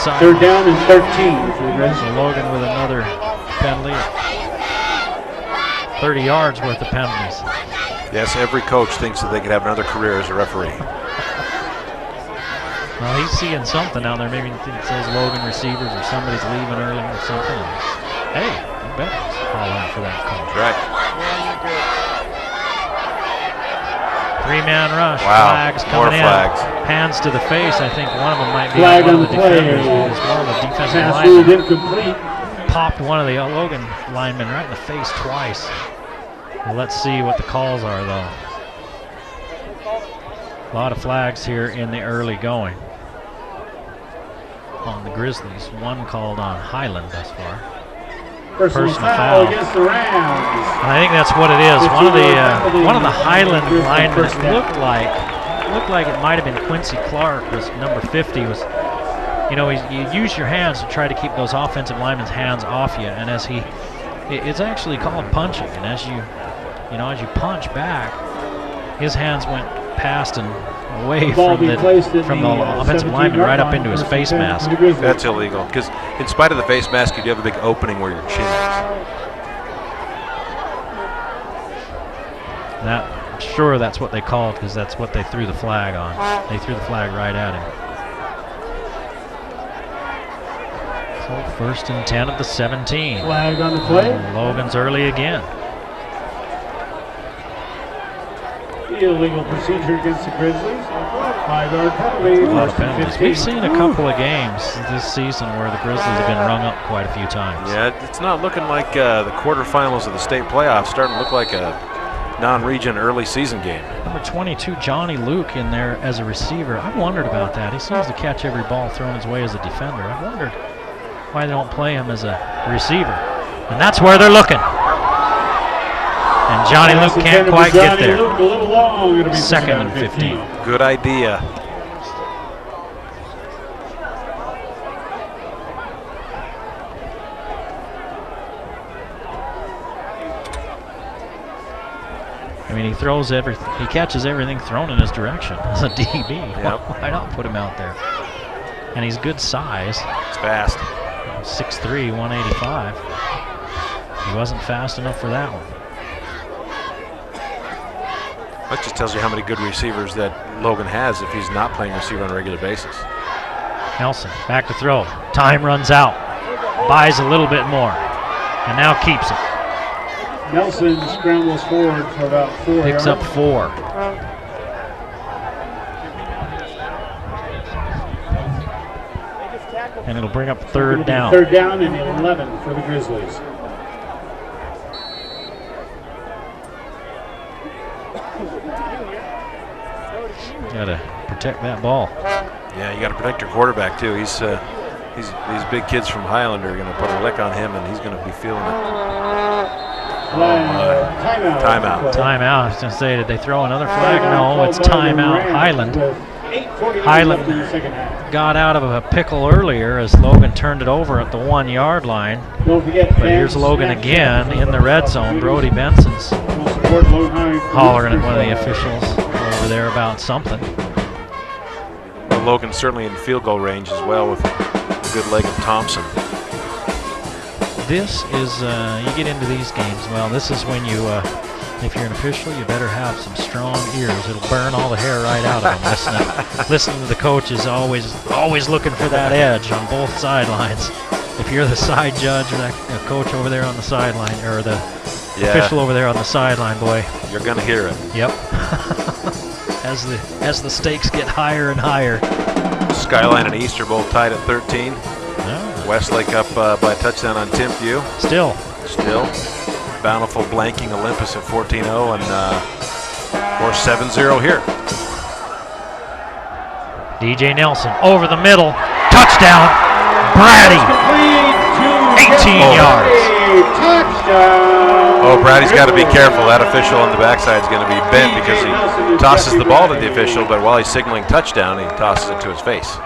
Third down and 13 for the Grizzlies. So Logan with another penalty. 30 yards worth of penalties. Yes, every coach thinks that they could have another career as a referee. Well, he's seeing something out there. Maybe he thinks those Logan receivers or somebody's leaving early or something. Hey, you better call out for that call. Right. Three-man rush. Wow. Flags More coming flags. in. Hands to the face. I think one of them might be Flag one on of the the play. defenders because one of the defensive Pass ruled linemen incomplete. popped one of the Logan linemen right in the face twice. Well, let's see what the calls are, though. A lot of flags here in the early going on the Grizzlies. One called on Highland thus far. Personal foul against the Rams. And I think that's what it is. One of the Highland linemen looked like it might have been Quincy Clark. Was number 50 was. You know, you use your hands to try to keep those offensive linemen's hands off you, and as it's actually called punching. And as you punch back, his hands went past and away from the offensive lineman right up into his face mask. That's illegal because in spite of the face mask, you do have a big opening where your chin is. I'm sure that's what they called because that's what they threw the flag on. They threw the flag right at him. So first and 10 of the 17. Flag on the play. Logan's early again. Illegal procedure against the Grizzlies. 5-yard penalty. A lot of penalties. We've seen a couple of games this season where the Grizzlies have been rung up quite a few times. Yeah, it's not looking like the quarterfinals of the state playoffs. Starting to look like a non-region early season game. Number 22, Johnny Luke, in there as a receiver. I wondered about that. He seems to catch every ball thrown his way as a defender. I wondered why they don't play him as a receiver. And that's where they're looking. And Johnny Luke can't quite get there. Second and 15. Good idea. I mean, he catches everything thrown in his direction as a DB. Yep. Why not put him out there? And he's good size. It's fast. 6'3", 185. He wasn't fast enough for that one. That just tells you how many good receivers that Logan has if he's not playing receiver on a regular basis. Nelson back to throw. Time runs out. Buys a little bit more. And now keeps it. Nelson scrambles forward for about 4 yards. Picks up 4. And it'll bring up third down. Third down and 11 for the Grizzlies. Got to protect that ball. Yeah, you got to protect your quarterback too. These big kids from Highland are going to put a lick on him, and he's going to be feeling it. Timeout. Timeout. I was going to say, did they throw another flag? No, it's timeout. Highland got out of a pickle earlier as Logan turned it over at the 1-yard line. But here's Logan again in the red zone. Brody Benson's hollering at one of the officials over there about something. Well, Logan's certainly in field goal range as well with a good leg of Thompson. This is, you get into these games, well, this is when you, if you're an official, you better have some strong ears. It'll burn all the hair right out of them. Listening to the coaches, always looking for that edge on both sidelines. If you're the side judge or that coach over there on the sideline, or the official over there on the sideline, boy, you're going to hear it. Yep. As the stakes get higher and higher. Skyline and East are both tied at 13. Westlake up by a touchdown on Timpview. Still. Bountiful blanking Olympus at 14-0 and or 7-0 here. DJ Nelson over the middle. Touchdown. Brady. 18 yards. Oh, Brady's got to be careful. That official on the backside is going to be bent because he tosses the ball to the official, but while he's signaling touchdown, he tosses it to his face.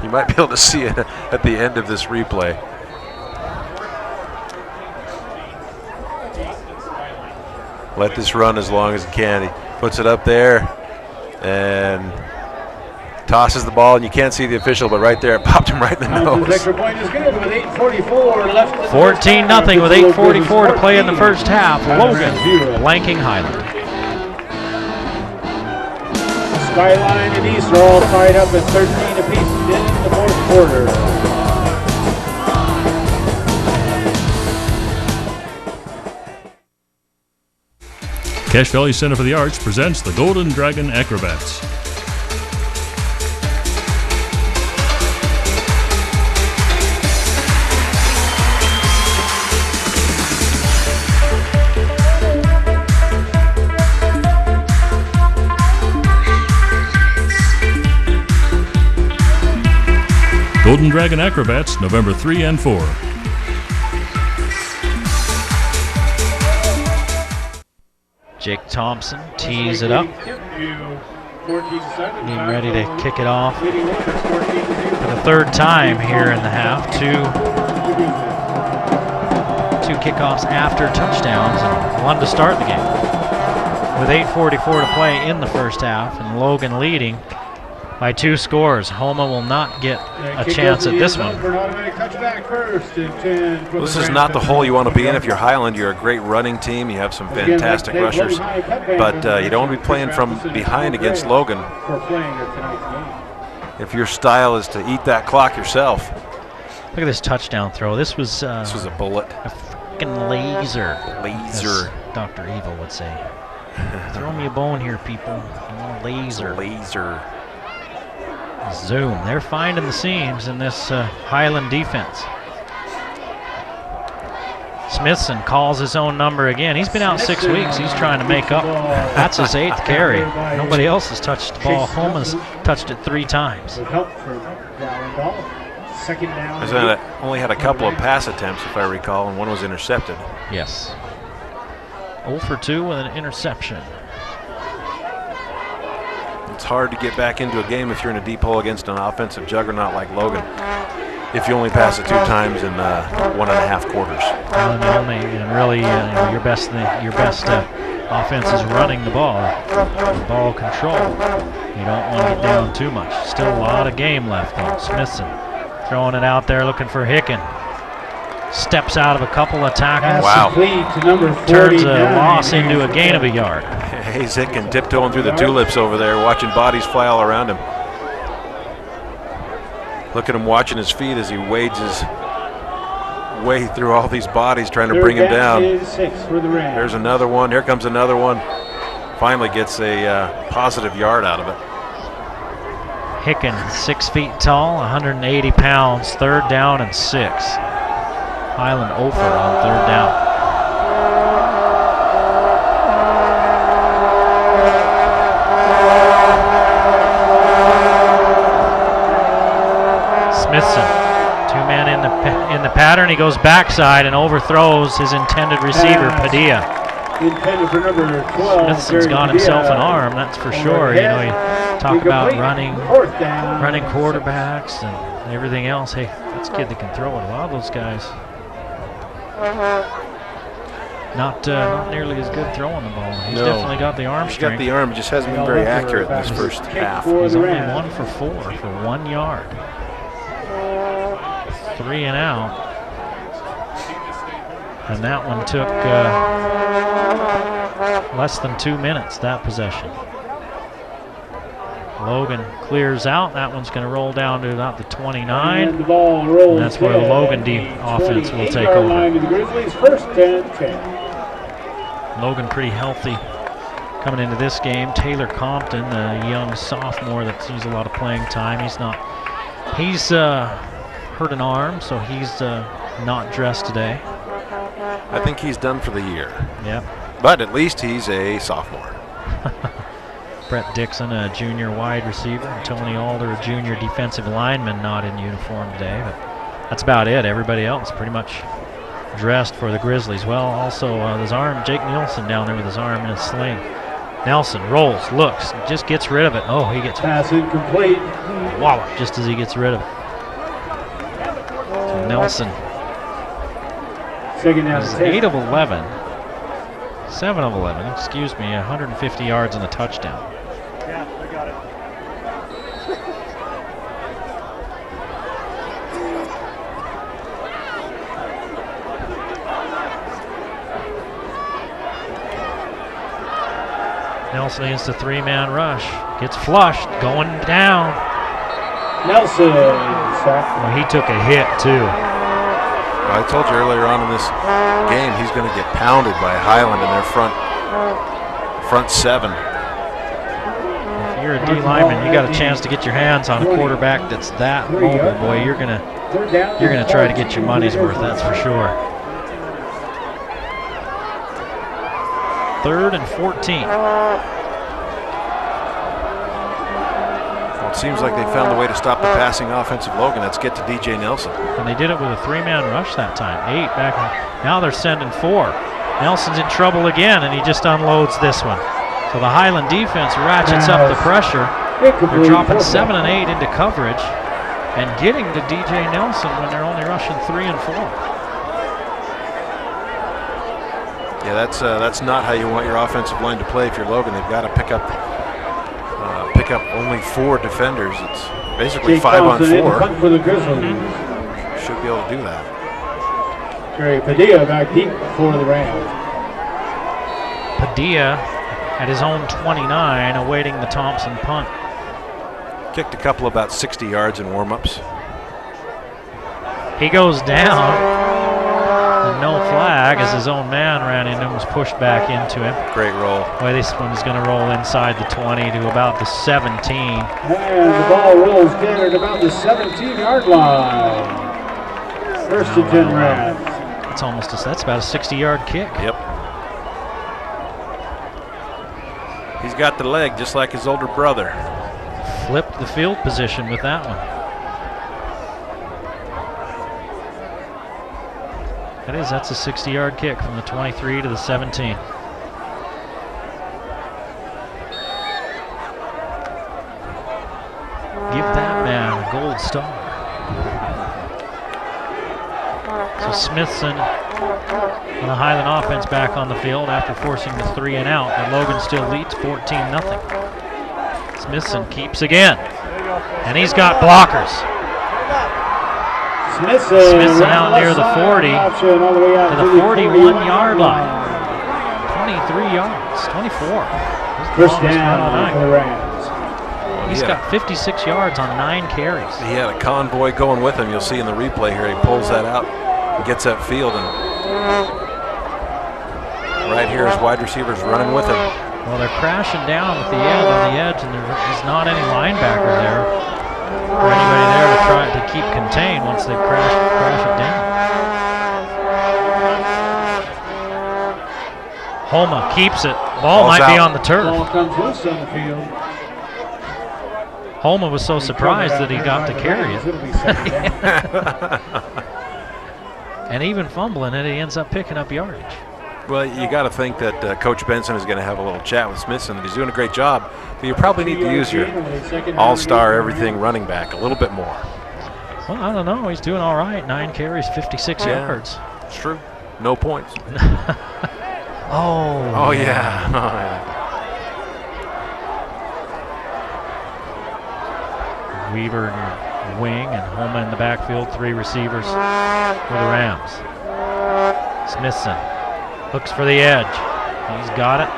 You might be able to see it at the end of this replay. Let this run as long as it can. He puts it up there, and Tosses the ball, and you can't see the official, but right there, it popped him right in the nose. Extra point is good with 8:44 left. 14-0 with 8:44 to play in the first half. Logan blanking Highland. Skyline and East are all tied up at 13 apiece in the fourth quarter. Cache Valley Center for the Arts presents the Golden Dragon Acrobats. Golden Dragon Acrobats, November 3 and 4. Jake Thompson tees it up. Getting ready to kick it off for the third time here in the half. Two kickoffs after touchdowns and one to start the game. With 8:44 to play in the first half and Logan leading by 2 scores. Homa will not get a chance at this one. Well, this is not the hole you want to be in if you're Highland. You're a great running team. You have some fantastic rushers. But you don't want to be playing from behind against Logan if your style is to eat that clock yourself. Look at this touchdown throw. This was a bullet. A freaking laser. Laser. As Dr. Evil would say. Throw me a bone here, people. I want a laser. Laser. Zoom. They're finding the seams in this Highland defense. Smithson calls his own number again. He's been out 6 weeks. He's trying to make up. That's his 8th carry. Nobody else has touched the ball. Homa's touched it 3 times. Only had a couple of pass attempts, if I recall, and one was intercepted. Yes. 0 for 2 with an interception. It's hard to get back into a game if you're in a deep hole against an offensive juggernaut like Logan. If you only pass it 2 times in 1.5 quarters. And really, your best offense is running the ball control. You don't want to get down too much. Still a lot of game left though. Smithson throwing it out there, looking for Hicken. Steps out of a couple of tackles. Wow. Turns a loss into a gain of a yard. Hayes Hicken tiptoeing through the tulips over there, watching bodies fly all around him. Look at him watching his feet as he wades his way through all these bodies trying to bring him down. There's another one. Here comes another one. Finally gets a positive yard out of it. Hicken, 6 feet tall, 180 pounds, 3rd down and 6. Highland over on 3rd down. Smithson, 2 men in the pattern. He goes backside and overthrows his intended receiver, Padilla. Smithson's got himself an arm, that's for sure. You know, you talk about running quarterbacks and everything else. Hey, that's a kid that can throw it. A lot of those guys not nearly as good throwing the ball. He's definitely got the arm strength. He's got the arm, just hasn't been very accurate in this first half. He's only 1 for 4 for 1 yard. 3 and out. And that one took less than 2 minutes, that possession. Logan clears out. That one's going to roll down to about the 29. And that's where the Logan offense will take over. Logan pretty healthy coming into this game. Taylor Compton, the young sophomore that sees a lot of playing time. He's hurt an arm, so he's not dressed today. I think he's done for the year. Yep. But at least he's a sophomore. Brett Dixon, a junior wide receiver, and Tony Alder, a junior defensive lineman, not in uniform today. But that's about it. Everybody else pretty much dressed for the Grizzlies. Well, also his arm, Jake Nielsen down there with his arm in a sling. Nelson rolls, looks, just gets rid of it. Oh, he gets pass incomplete. Wallop just as he gets rid of it. So Nelson is 8 of 11. 7 of 11, excuse me, 150 yards and a touchdown. Yeah, I got it. Nelson against the three-man rush. Gets flushed, going down. Nelson. Well, he took a hit, too. Well, I told you earlier on in this game, he's going to get pounded by Highland in their front seven. If you're a D lineman, you got a chance to get your hands on a quarterback that's that mobile, boy. You're gonna try to get your money's worth. That's for sure. 3rd and 14. Well, it seems like they found a way to stop the passing offense of Logan. Let's get to DJ Nelson. And they did it with a three-man rush that time. 8 back. Now they're sending 4. Nelson's in trouble again, and he just unloads this one. So the Highland defense ratchets up the pressure. They're dropping 7 and 8 into coverage and getting to DJ Nelson when they're only rushing 3 and 4. Yeah, that's not how you want your offensive line to play. If you're Logan, they've got to pick up only 4 defenders. It's basically 5 on 4. For the Grizzlies. Should be able to do that. Trey Padilla back deep for the Rams. Padilla at his own 29, awaiting the Thompson punt. Kicked a couple about 60 yards in warm-ups. He goes down. And no flag as his own man ran into him, was pushed back into him. Great roll. Boy, this one's going to roll inside the 20 to about the 17. And the ball rolls in at about the 17-yard line. First and 10 Rams. That's about a 60-yard kick. Yep. He's got the leg just like his older brother. Flipped the field position with that one. That's a 60-yard kick from the 23 to the 17. Give that man a gold star. So Smithson and the Highland offense back on the field after forcing the 3 and out, but Logan still leads 14-0. Smithson keeps again, and he's got blockers. Smithson out near the 40 to the 41-yard line. 23 yards, 24. First down for the Rams. He's got 56 yards on 9 carries. He had a convoy going with him. You'll see in the replay here, he pulls that out and gets that field. And right here, his wide receivers running with him. Well, they're crashing down at the end on the edge, and there's not any linebacker there or anybody there to try to keep contained once they crash it down. Homa keeps it. Ball might be on the turf. Ball comes loose on the field. Homa was so surprised that he got to carry it. And even fumbling it, he ends up picking up yardage. Well, you got to think that Coach Benson is going to have a little chat with Smithson. He's doing a great job, but you probably need to use your all-star everything running back a little bit more. Well, I don't know. He's doing all right. 9 carries, 56 yards. It's true. No points. Oh, yeah. Weaver in your wing and Homa in the backfield. 3 receivers for the Rams. Smithson looks for the edge. He's got it.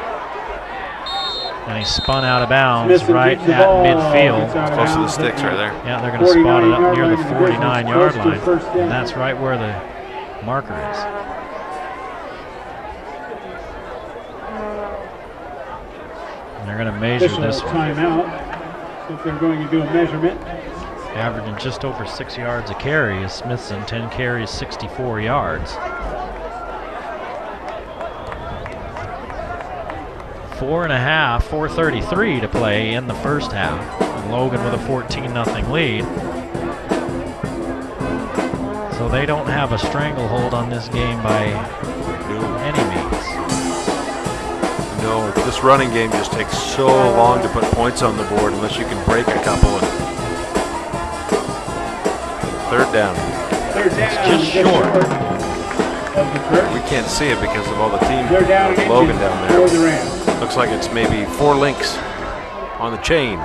And he spun out of bounds right at midfield. Close to the sticks right there. Yeah, they're going to spot it up near the 49-yard line. And that's right where the marker is. And they're going to measure this one. Timeout. So if they're going to do a measurement. Averaging just over 6 yards a carry is Smithson. 10 carries, 64 yards. 4:33 to play in the first half. And Logan with a 14-0 lead. So they don't have a stranglehold on this game by any means. No, this running game just takes so long to put points on the board unless you can break a couple. And third down. It's just short. We can't see it because of all the team. Logan down there. Looks like it's maybe 4 links on the chain.